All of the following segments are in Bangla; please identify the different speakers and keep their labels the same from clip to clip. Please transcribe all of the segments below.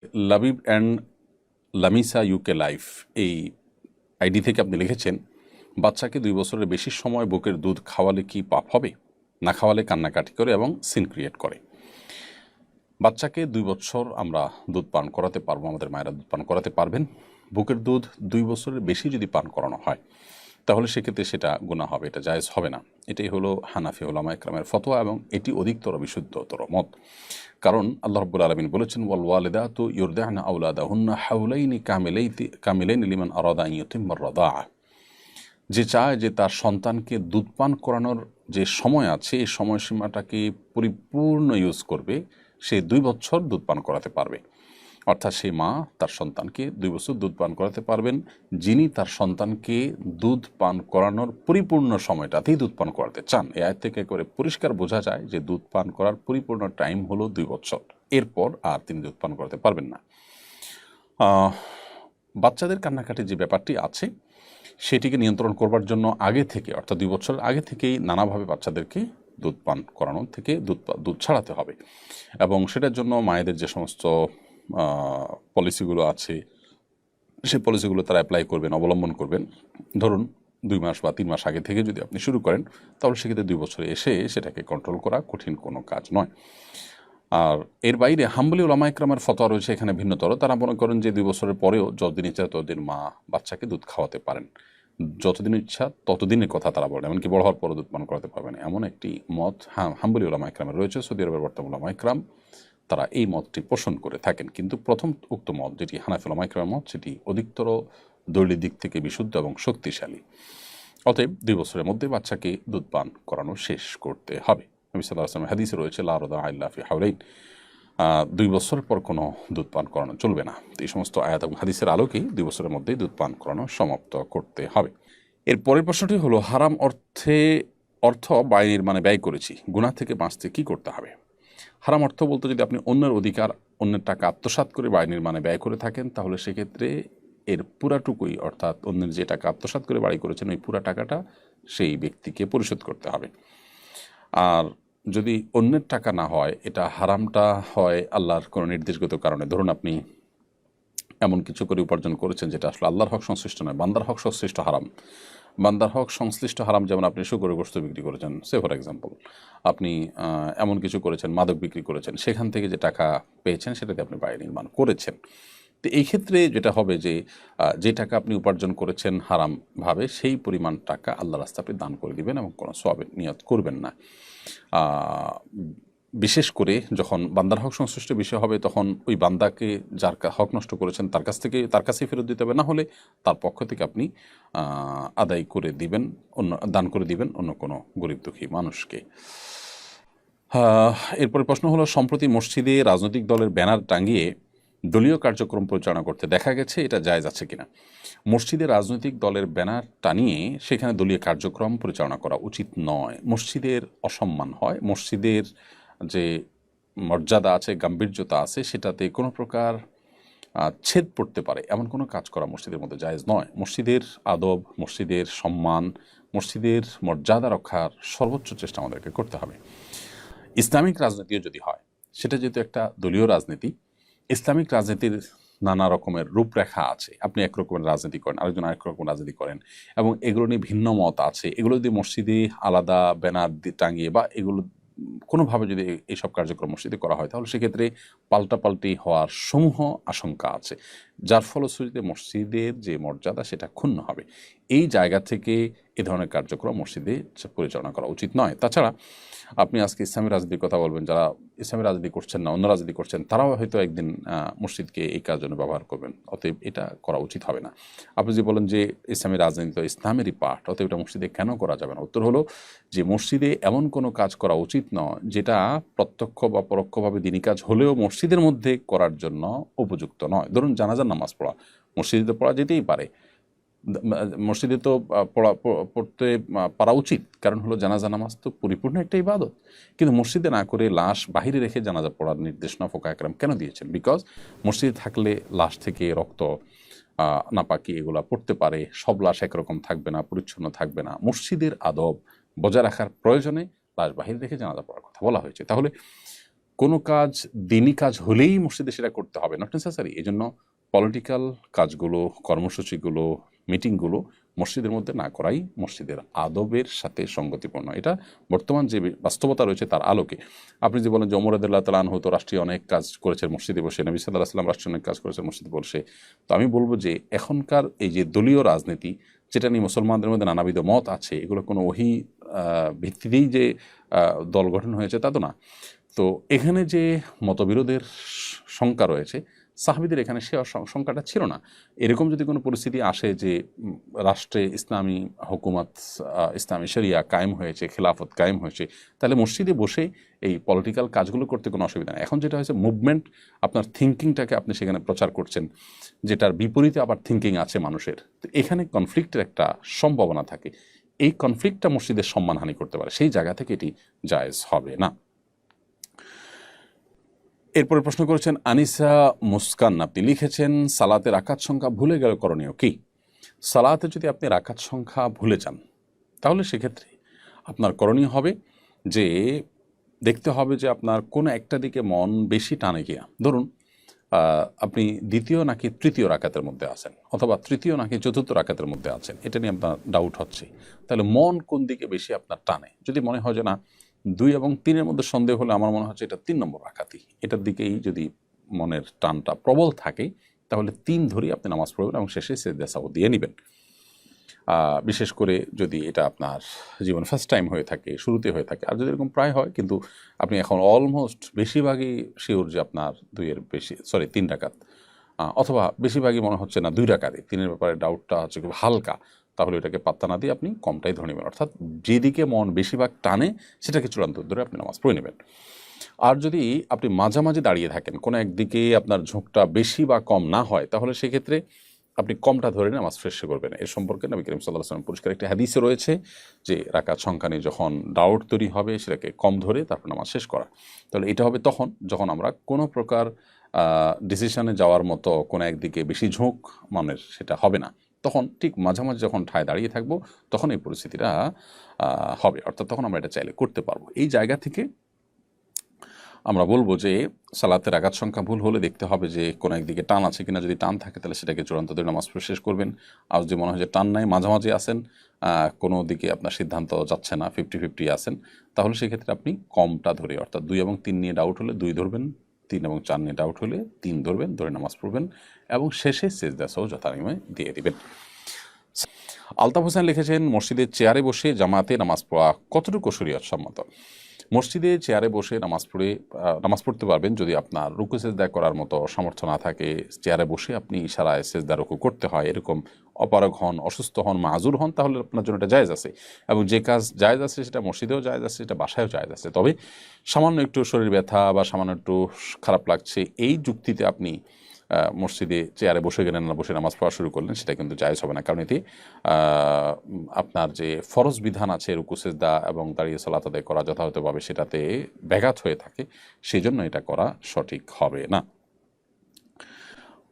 Speaker 1: Labib and Lamisa UK life এই আইডি থেকে আপনি লিখেছেন, বাচ্চাকে 2 বছরের বেশি সময় বুকের দুধ খাওয়ালে কি পাপ হবে? না খাওয়ালে কান্নাকাটি করে এবং সিন ক্রিয়েট করে। বাচ্চাকে 2 বছর আমরা দুধ পান করাতে পারবো, আমাদের মায়েরা দুধ পান করাতে পারবেন। বুকের দুধ 2 বছরের বেশি যদি পান করানো হয় তাহলে সেক্ষেত্রে সেটা গুনাহ হবে, এটা জায়েজ হবে না। এটাই হলো হানাফি উলামা ইকরামের ফতোয়া এবং এটি অধিকতর বিশুদ্ধতর মত। কারণ আল্লাহ রাব্বুল আলামিন বলেছেন, ওয়াল ওয়ালিদাতু ইউরদি'না আওলাদাহুন্না হাওলাইনি কামিলাইনি লিমান আরাদা আন ইউতিম্মার রাদাআ। যে চায় যে তার সন্তানকে দুধ পান করানোর যে সময় আছে এই সময়সীমাটাকে পরিপূর্ণ ইউজ করবে, সে 2 বছর দুধ পান করাতে পারবে। অর্থাৎ সেই মা তার সন্তানকে 2 বছর দুধ পান করাতে পারবেন যিনি তার সন্তানকে দুধ পান করানোর পরিপূর্ণ সময়টাতেই দুধ পান করাতে চান। এই আয়াত থেকে করে পরিষ্কার বোঝা যায় যে দুধ পান করার পরিপূর্ণ টাইম হলো 2 বছর, এরপর আর তিনি দুধ পান করাতে পারবেন না। বাচ্চাদের কান্নাকাটির যে ব্যাপারটি আছে সেটিকে নিয়ন্ত্রণ করবার জন্য আগে থেকে, অর্থাৎ 2 বছরের আগে থেকেই নানাভাবে বাচ্চাদেরকে দুধ পান করানো থেকে দুধ ছাড়াতে হবে। এবং সেটার জন্য মায়েদের যে সমস্ত পলিসিগুলো আছে সেই পলিসিগুলো তারা অ্যাপ্লাই করবেন, অবলম্বন করবেন। ধরুন 2 মাস বা 3 মাস আগে থেকে যদি আপনি শুরু করেন তাহলে সেক্ষেত্রে 2 বছরে এসে সেটাকে কন্ট্রোল করা কঠিন কোনো কাজ নয়। আর এর বাইরে হাম্বলি উলামা ইকরামের ফতোয়া রয়েছে এখানে ভিন্নতর। তারা মনে করেন যে 2 বছরের পরেও যতদিন ইচ্ছা ততদিন মা বাচ্চাকে দুধ খাওয়াতে পারেন, যতদিন ইচ্ছা ততদিনের কথা তারা বলেন, এমনকি বড় হওয়ার পরও দুধ পান করাতে পারবেন, এমন একটি মত হাম্বলি উলামা ইকরামের রয়েছে। সৌদি আরবের বর্তমান উলামা ইকরাম তারা এই মতটি পোষণ করে থাকেন। কিন্তু প্রথম উক্ত মত যেটি হানাফি উলামা ইকরামের মত, সেটি অধিকতর দলীয় দিক থেকে বিশুদ্ধ এবং শক্তিশালী। অতএব 2 বছরের মধ্যে বাচ্চাকে দুধ পান করানো শেষ করতে হবে। নবী সাল্লাল্লাহু আলাইহি ওয়াসাল্লাম হাদিসে রয়েছে, লা রাদা ইল্লা ফি হাওলাইন, 2 বছরের পর কোনো দুধ পান করানো চলবে না। তো এই সমস্ত আয়াত এবং হাদিসের আলোকেই 2 বছরের মধ্যেই দুধ পান করানো সমাপ্ত করতে হবে। এর পরের প্রশ্নটি হলো, হারাম অর্থ বাইরের মানে ব্যয় করেছি, গুনাহ থেকে বাঁচতে কি করতে হবে? হারাম অর্থ বলতে যদি আপনি অন্যের অধিকার, অন্যের টাকা আত্মসাৎ করে বাড়ি নির্মাণে ব্যয় করে থাকেন তাহলে সেক্ষেত্রে এর পুরাটুকুই, অর্থাৎ অন্যের যে টাকা আত্মসাৎ করে বাড়ি করেছেন ওই পুরা টাকাটা সেই ব্যক্তিকে পরিশোধ করতে হবে। আর যদি অন্যের টাকা না হয়, এটা হারামটা হয় আল্লাহর কোনো নির্দেশগত কারণে। ধরুন আপনি এমন কিছু করে উপার্জন করেছেন যেটা আসলে আল্লাহর হক সংশ্লিষ্ট নয়, বান্দার হক সংশ্লিষ্ট হারাম। বান্দার হক সংশ্লিষ্ট হারাম যেমন আপনি শুকরের গোশত বিক্রি করেছেন, সে ফর এক্সাম্পল, আপনি এমন কিছু করেছেন, মাদক বিক্রি করেছেন, সেখান থেকে যে টাকা পেয়েছেন সেটাতে আপনি বাড়ি নির্মাণ করেছেন। তো এই ক্ষেত্রে যেটা হবে যে টাকা আপনি উপার্জন করেছেন হারামভাবে, সেই পরিমাণ টাকা আল্লাহ রাস্তায় আপনি দান করে দিবেন এবং কোনো সওয়াবের নিয়ত করবেন না। বিশেষ করে যখন বান্দার হক সংশ্লিষ্ট বিষয় হবে তখন ওই বান্দাকে যার হক নষ্ট করেছেন তার কাছেই ফেরত দিতে হবে, না হলে তার পক্ষ থেকে আপনি আদায় করে দিবেন, দান করে দিবেন অন্য কোনো গরিব দুঃখী মানুষকে। এরপরে প্রশ্ন হলো, সম্প্রতি মসজিদে রাজনৈতিক দলের ব্যানার টাঙিয়ে দলীয় কার্যক্রম পরিচালনা করতে দেখা গেছে, এটা জায়েজ আছে কিনা? মসজিদে রাজনৈতিক দলের ব্যানার টানিয়ে সেখানে দলীয় কার্যক্রম পরিচালনা করা উচিত নয়। মসজিদের অসম্মান হয়, মসজিদের যে মর্যাদা আছে, গাম্ভীর্যতা আছে, সেটাতে কোনো প্রকার ছেদ পড়তে পারে এমন কোনো কাজ করা মসজিদের মধ্যে জায়েজ নয়। মসজিদের আদব, মসজিদের সম্মান, মসজিদের মর্যাদা রক্ষার সর্বোচ্চ চেষ্টা আমাদেরকে করতে হবে। ইসলামিক রাজনীতিও যদি হয়, সেটা যেহেতু একটা দলীয় রাজনীতি, ইসলামিক রাজনীতির নানা রকমের রূপরেখা আছে। আপনি এক রকমের রাজনীতি করেন, আরেকজন আরেক রকম রাজনীতি করেন, এবং এগুলো নিয়ে ভিন্ন মত আছে। এগুলো যদি মসজিদে আলাদা ব্যানার টাঙিয়ে বা এগুলো কোনোভাবে যদি এইসব কার্যক্রম মসজিদে করা হয় তাহলে সেক্ষেত্রে পাল্টাপাল্টি হওয়ার সমূহ আশঙ্কা আছে, যার ফলশ্রুতিতে মসজিদের যে মর্যাদা সেটা ক্ষুণ্ণ হবে। এই জায়গা থেকে এ ধরনের কার্যক্রম মসজিদে পরিচালনা করা উচিত নয়। তাছাড়া আপনি আজকে ইসলামী রাজনীতির কথা বলবেন, যারা ইসলামী রাজনীতি করছেন না, অন্য রাজনীতি করছেন, তারাও হয়তো একদিন মসজিদকে এই কাজের জন্য ব্যবহার করবেন। অতএব এটা করা উচিত হবে না। আপনি যদি বলেন যে ইসলামী রাজনীতি তো ইসলামেরই পার্ট, অতএব এটা মসজিদে কেন করা যাবে না? উত্তর হলো যে মসজিদে এমন কোনো কাজ করা উচিত নয় যেটা প্রত্যক্ষ বা পরোক্ষভাবে দিনী কাজ হলেও মসজিদের মধ্যে করার জন্য উপযুক্ত নয়। ধরুন জানাজার নামাজ পড়া, মসজিদে তো পড়া যেতেই পারে, মসজিদে তো পড়তে পারা উচিত, কারণ হলো জানাজা নামাজ তো পরিপূর্ণ একটা ইবাদত। কিন্তু মসজিদে না করে লাশ বাহিরে রেখে জানাজা পড়ার নির্দেশনা ফুকাহা কেরাম কেন দিয়েছেন? বিকজ মসজিদে থাকলে লাশ থেকে রক্ত, নাপাকি এগুলা পড়তে পারে, সব লাশ একরকম থাকবে না, পরিচ্ছন্ন থাকবে না। মসজিদের আদব বজায় রাখার প্রয়োজনে লাশ বাহিরে রেখে জানাজা পড়ার কথা বলা হয়েছে। তাহলে কোনো কাজ দিনই কাজ হলেই মসজিদে সেটা করতে হবে, নট নেসেসারি। এই জন্য পলিটিক্যাল কাজগুলো, কর্মসূচিগুলো, মিটিংগুলো মসজিদের মধ্যে না করাই মসজিদের আদবের সাথে সঙ্গতিপূর্ণ। এটা বর্তমান যে বাস্তবতা রয়েছে তার আলোকে। আপনি যে বলেন যে ওমর রাদিয়াল্লাহু তাআলা আনহু তো রাষ্ট্রীয় অনেক কাজ করেছেন মসজিদে বসে, নবী সাল্লাল্লাহু আলাইহি ওয়াসাল্লাম রাষ্ট্রীয় অনেক কাজ করেছেন মসজিদে বসে, তো আমি বলবো যে এখনকার এই যে দলীয় রাজনীতি, যেটা নিয়ে মুসলমানদের মধ্যে নানাবিধ মত আছে, এগুলো কোনো ওহী ভিত্তিতেই যে দল গঠন হয়েছে তা তো না। তো এখানে যে মতবিরোধের শঙ্কা রয়েছে, সাহাবীদের এখানে সে শঙ্কাটা ছিল না। এরকম যদি কোনো পরিস্থিতি আসে যে রাষ্ট্রে ইসলামী হুকুমত, ইসলামী শরিয়া কায়েম হয়েছে, খেলাফত কায়েম হয়েছে, তাহলে মসজিদে বসে এই পলিটিক্যাল কাজগুলো করতে কোনো অসুবিধা নেই। এখন যেটা হয়েছে মুভমেন্ট, আপনার থিঙ্কিংটাকে আপনি সেখানে প্রচার করছেন, যেটার বিপরীতে আবার থিঙ্কিং আছে মানুষের, তো এখানে কনফ্লিক্টের একটা সম্ভাবনা থাকে। এই কনফ্লিক্টটা মসজিদের সম্মানহানি করতে পারে, সেই জায়গা থেকে এটি জায়েজ হবে না। এরপরে প্রশ্ন করেছেন আনিসা মুস্কান, আপনি লিখেছেন সালাতে রাকাত সংখ্যা ভুলে গেলে করণীয় কি? সালাতে যদি আপনি রাকাত সংখ্যা ভুলে যান, তাহলে সেক্ষেত্রে আপনার করণীয় হবে যে দেখতে হবে যে আপনার কোনো একটা দিকে মন বেশি টানে গিয়া। ধরুন আপনি দ্বিতীয় নাকি তৃতীয় রাকাতের মধ্যে আছেন, অথবা তৃতীয় নাকি চতুর্থ রাকাতের মধ্যে আছেন, এটা নিয়ে আপনার ডাউট হচ্ছে। তাহলে মন কোন দিকে বেশি আপনার টানে? যদি মনে হয় যে না 2 এবং 3-এর মধ্যে সন্দেহ হলে আমার মনে হচ্ছে এটা 3 নম্বর রাকাতই, এটার দিকেই যদি মনের টানটা প্রবল থাকে, তাহলে 3 ধরেই আপনি নামাজ পড়বেন এবং শেষে সিজদা সাহু দিয়ে নেবেন। বিশেষ করে যদি এটা আপনার জীবন ফার্স্ট টাইম হয়ে থাকে, শুরুতে হয়ে থাকে। আর যদি এরকম প্রায় হয়, কিন্তু আপনি এখন অলমোস্ট বেশিরভাগই শিওর যে আপনার 3 রাকাত, অথবা বেশিরভাগই মনে হচ্ছে না 2 রাকাতই, 3-এর ব্যাপারে ডাউটটা হচ্ছে খুব হালকা, তাহলে এটাকে পাত্তা না দিয়ে আপনি কমটাই ধরে নেবেন। অর্থাৎ যেদিকে মন বেশিরভাগ টানে সেটাকে চূড়ান্ত ধরে আপনি নামাজ পড়ে নেবেন। আর যদি আপনি মাঝামাঝি দাঁড়িয়ে থাকেন, কোনো একদিকে আপনার ঝোঁকটা বেশি বা কম না হয়, তাহলে সেক্ষেত্রে আপনি কমটা ধরে নামাজ শেষ করবেন। এর সম্পর্কে নবী করিম সাল্লাল্লাহু আলাইহি ওয়াসাল্লাম পরিষ্কার একটি হাদিসে রয়েছে যে রাকাত সংখ্যা নিয়ে যখন ডাউট তৈরি হবে, সেটাকে কম ধরে তারপর নামাজ শেষ করা। তাহলে এটা হবে তখন যখন আমরা কোনো প্রকার ডিসিশনে যাওয়ার মতো কোনো একদিকে বেশি ঝোঁক মনের সেটা হবে না, তখন ঠিক মাঝামাঝি যখন ঠায় দাঁড়িয়ে থাকবো, তখন এই পরিস্থিতিটা হবে। অর্থাৎ তখন আমরা এটা চাইলে করতে পারবো। এই জায়গা থেকে আমরা বলবো যে সালাতের রাকাত সংখ্যা ভুল হলে দেখতে হবে যে কোনো একদিকে টান আছে কিনা। যদি টান থাকে তাহলে সেটাকে চূড়ান্ত ধরে নামাজ পড়ে শেষ করবেন। আর যদি মনে হয় যে টান নাই, মাঝামাঝি আছেন, কোনো দিকে আপনার সিদ্ধান্ত যাচ্ছে না, 50-50 আছেন, তাহলে সেক্ষেত্রে আপনি কমটা ধরে, অর্থাৎ 2 এবং 3 নিয়ে ডাউট হলে 2 ধরবেন, 3 এবং 4 নিয়ে ডাউট হলে 3 ধরবেন, ধরে নামাজ পড়বেন এবং শেষে সিজদা সহ যথানিয়মে দিয়ে দিবেন। আলতাফ হোসেন লিখেছেন মসজিদের চেয়ারে বসে জামাতে নামাজ পড়া কতটুকু শরীয়ত সম্মত? মসজিদে চেয়ারে বসে নামাজ পড়তে পারবেন যদি আপনার রুকু সেজদা করার মতো সামর্থ্য না থাকে। চেয়ারে বসে আপনি ইশারায় সেজদা রুকু করতে হয়, এরকম অপারগ হন, অসুস্থ হন, মাযুর হন, তাহলে আপনার জন্য এটা জায়েজ আছে। এবং যে কাজ জায়েজ আছে সেটা মসজিদেও জায়েজ আছে, সেটা বাসায়ও জায়েজ আছে। তবে সামান্য একটু শরীর ব্যথা বা সামান্য একটু খারাপ লাগছে, এই যুক্তিতে আপনি মসজিদে চেয়ারে বসে গেলেন না, বসে নামাজ পড়া শুরু করলেন, সেটা কিন্তু জায়েজ হবে না। কারণ এতে আপনার যে ফরজ বিধান আছে রুকু সেজদা এবং দাঁড়িয়ে সালাত আদায় করা যথাযথভাবে, সেটাতে ব্যাঘাত হয়ে থাকে, সেই জন্য এটা করা সঠিক হবে না।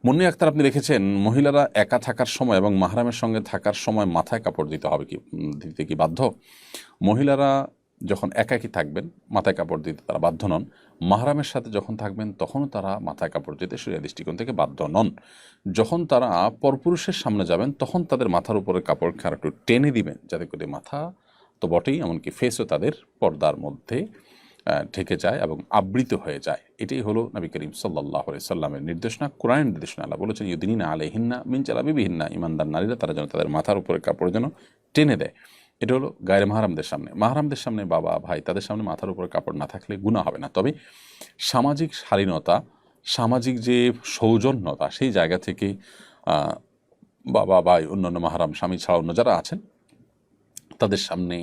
Speaker 1: মুন্নি আক্তার, আপনি লিখেছেন মহিলারা একা থাকার সময় এবং মাহরামের সঙ্গে থাকার সময় মাথায় কাপড় দিতে কি বাধ্য? মহিলারা যখন একাকী থাকবেন মাথায় কাপড় দিতে তারা বাধ্য নন। মাহরামের সাথে যখন থাকবেন তখনও তারা মাথায় কাপড় দিতে শরীয়ত দৃষ্টিকোণ থেকে বাধ্য নন। যখন তারা পরপুরুষের সামনে যাবেন তখন তাদের মাথার উপরে কাপড় আর একটু টেনে দিবেন, যাতে করে মাথা তো বটেই, এমনকি ফেসও তাদের পর্দার মধ্যে ঢেকে যায় এবং আবৃত হয়ে যায়। এটাই হলো নবী করিম সাল্লাল্লাহু আলাইহি সাল্লামের নির্দেশনা, কোরআনের নির্দেশনা। আল্লাহ বলেছেন ইউদিনিনা আলাইহিন্না মিন জালাবিবিহিন্না, ঈমানদার নারীরা তারা যেন তাদের মাথার উপরে কাপড় যেন টেনে দেয়। এটা হলো গায়ের মাহরামদের সামনে। মাহরামদের সামনে, বাবা ভাই, তাদের সামনে মাথার উপরে কাপড় না থাকলে গুনাহ হবে না। তবে সামাজিক শালীনতা, সামাজিক যে সৌজন্যতা, সেই জায়গা থেকে বাবা ভাই, অন্যান্য মাহরাম, স্বামী ছাড়া অন্য যারা আছেন তাদের সামনে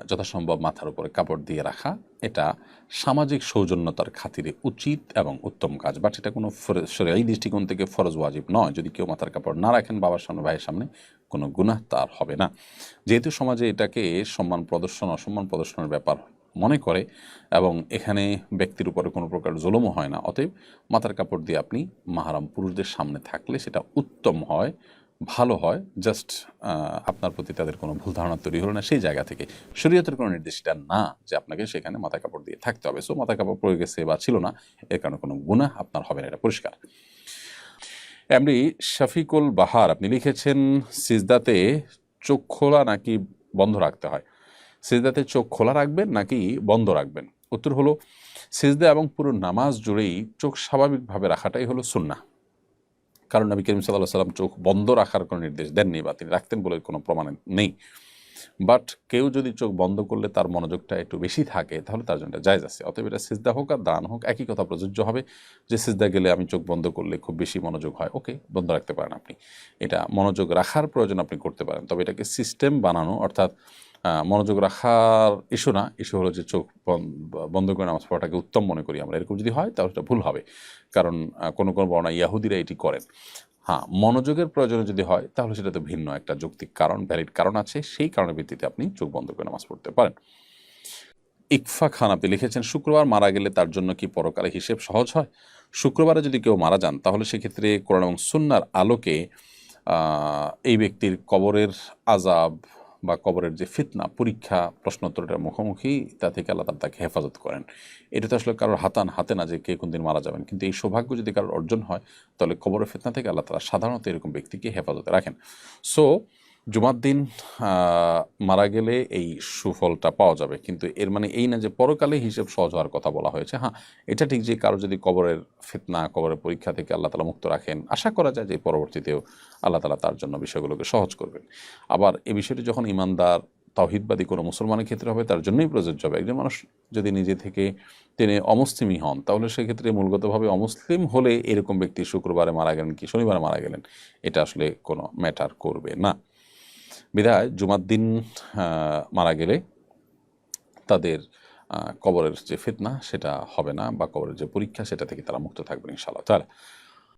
Speaker 1: যথাসম্ভব মাথার উপরে কাপড় দিয়ে রাখা, এটা সামাজিক সৌজন্যতার খাতিরে উচিত এবং উত্তম কাজ। বাট এটা কোনো শরঈ দৃষ্টিকোণ থেকে ফরজ ওয়াজিব নয়। যদি কেউ মাথার কাপড় না রাখেন বাবার সামনে, ভাইয়ের সামনে, কোনো গুনাহ তার হবে না। যেহেতু সমাজে এটাকে সম্মান প্রদর্শন, অসম্মান প্রদর্শনের ব্যাপার মনে করে এবং এখানে ব্যক্তির উপরে কোনো প্রকার জুলুমও হয় না, অতএব মাথার কাপড় দিয়ে আপনি মাহরাম পুরুষদের সামনে থাকলে সেটা উত্তম হয় ভালো হয় জাস্ট আপনার প্রতি তাদের কোনো ভুল ধারণা তৈরি হলো না সেই জায়গা থেকে। শরীয়তের কোনো নির্দেশটা না যে আপনাকে সেখানে মাথা কাপড় দিয়ে থাকতে হবে। সো মাথা কাপড় পরে গেছে বা ছিল না, এর কারণে কোনো গুনাহ আপনার হবে না, এটা পরিষ্কার। এমনি শফিকুল বাহার আপনি লিখেছেন সিজদাতে চোখ খোলা নাকি বন্ধ রাখতে হয়, সিজদাতে চোখ খোলা রাখবেন নাকি বন্ধ রাখবেন? উত্তর হলো সিজদা এবং পুরো নামাজ জুড়েই চোখ স্বাভাবিকভাবে রাখাটাই হলো সুন্নাহ। কারণ নবী করিম সাল্লাল্লাহু আলাইহি ওয়াসাল্লাম চোখ বন্ধ রাখার কোনো নির্দেশ দেননি বা তিনি রাখতেন বলে কোনো প্রমাণ নেই। বাট কেউ যদি চোখ বন্ধ করলে তার মনোযোগটা একটু বেশি থাকে তাহলে তার জন্য জায়েজ আছে। অতএব এটা সিজদা হোক আর দান হোক একই কথা প্রযোজ্য হবে, যে সিজদা গেলে আমি চোখ বন্ধ করলে খুব বেশি মনোযোগ হয়, ওকে বন্ধ রাখতে পারেন আপনি, এটা মনোযোগ রাখার প্রয়োজন আপনি করতে পারেন। তবে এটাকে সিস্টেম বানানো অর্থাৎ মনোযোগ রাখার ইস্যু না, ইস্যু হলো যে চোখ বন্ধ করে নামাজ পড়াটাকে উত্তম মনে করি আমরা, এরকম যদি হয় তাহলে এটা ভুল হবে। কারণ কোনো কোনো বর্ণনা ইয়াহুদিরা এটি করেন। হ্যাঁ, মনোযোগের প্রয়োজনে যদি হয় তাহলে সেটা তো ভিন্ন একটা যৌক্তিক কারণ, ভ্যালিড কারণ আছে, সেই কারণের ভিত্তিতে আপনি চোখ বন্ধ করে নামাজ পড়তে পারেন। ইকফা খান আপনি লিখেছেন শুক্রবার মারা গেলে তার জন্য কি পরকালে হিসেব সহজ হয়? শুক্রবারে যদি কেউ মারা যান তাহলে সেক্ষেত্রে কোরআন এবং সুন্নাহর আলোকে এই ব্যক্তির কবরের আযাব বা কবরের যে ফিতনা পরীক্ষা প্রশ্নোত্তরের মুখোমুখি তা থেকে আল্লাহ তাআলা তাকে হেফাজত করেন। এটা তো আসলে কারোর হাতে না যে কে কোন দিন মারা যাবেন, কিন্তু এই সৌভাগ্য যদি কারোর অর্জন হয় তাহলে কবরের ফিতনা থেকে আল্লাহ তাআলা সাধারণত এরকম ব্যক্তিকে হেফাজতে রাখেন। সো জুমার দিন মারা গেলে এই সুফলটা পাওয়া যাবে, কিন্তু এর মানে এই না যে পরকালে হিসেব সহজ হওয়ার কথা বলা হয়েছে। হ্যাঁ, এটা ঠিক যে কারো যদি কবরের ফিতনা কবরের পরীক্ষা থেকে আল্লাহ তাআলা মুক্ত রাখেন, আশা করা যায় যে পরবর্তীতেও আল্লাহ তাআলা তার জন্য বিষয়গুলোকে সহজ করবেন। আবার এই বিষয়টি যখন ইমানদার তাওহীদবাদী কোনো মুসলমানের ক্ষেত্রে হবে তার জন্যই প্রযোজ্য হবে। একজন মানুষ যদি নিজে থেকে তিনি অমুসলিমই হন তাহলে সেক্ষেত্রে মূলগতভাবে অমুসলিম হলে এরকম ব্যক্তি শুক্রবারে মারা গেলেন কি শনিবারে মারা গেলেন এটা আসলে কোনো ম্যাটার করবে না। বিধায় জুমার দিন মারা গেলে তাদের কবরের যে ফিতনা সেটা হবে না বা কবরের যে পরীক্ষা সেটা থেকে তারা মুক্ত থাকবেন ইনশাআল্লাহ তাআলা।